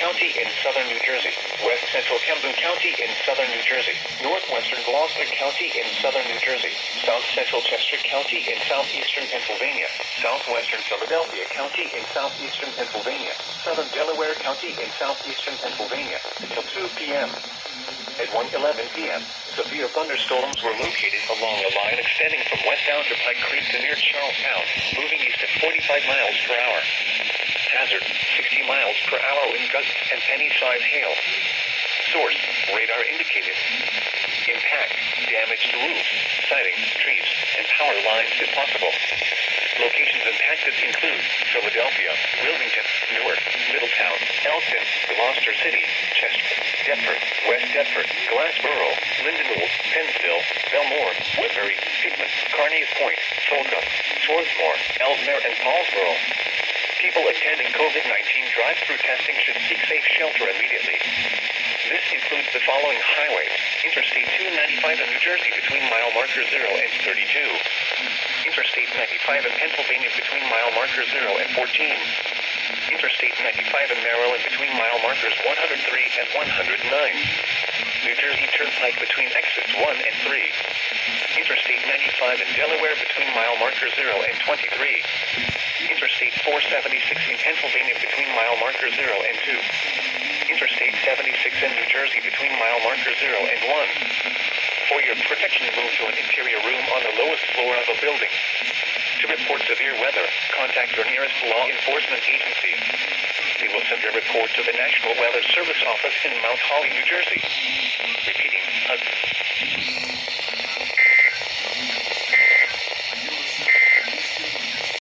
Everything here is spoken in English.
County in southern New Jersey, west central Camden County in southern New Jersey, northwestern Gloucester County in southern New Jersey, south central Chester County in southeastern Pennsylvania, southwestern Philadelphia County in southeastern Pennsylvania, southern Delaware County in southeastern Pennsylvania, until 2 p.m. At 1:11 p.m., severe thunderstorms were located along a line extending from west down to Pike Creek to near Charlestown, moving east at 45 miles per hour. Hazard, 60 miles per hour wind gusts and penny-sized hail. Source, radar indicated. Impact, damage to roofs, siding, trees, and power lines if possible. Locations impacted include Philadelphia, Wilmington, Newark, Middletown, Elkton, Gloucester City, Chester, Deptford, West Deptford, Glassboro, Lindenwood, Pennsville, Belmore, Woodbury, Pittman, Carneys Point, Solca, Swarthmore, Ellesmere, and Paulsboro. People attending COVID-19 drive-through testing should seek safe shelter immediately. This includes the following highways: Interstate 295 in New Jersey between mile marker 0 and 32. Interstate 95 in Pennsylvania between mile marker 0 and 14. Interstate 95 in Maryland between mile markers 103 and 109. New Jersey Turnpike between exits 1 and 3. Interstate 95 in Delaware between mile marker 0 and 23. Interstate 476 in Pennsylvania between mile marker 0 and 2. Interstate 76 in New Jersey between mile marker 0 and 1. For your protection, move to an interior room on the lowest floor of a building. To report severe weather, contact your nearest law enforcement agency. We will send your report to the National Weather Service office in Mount Holly, New Jersey. Repeating,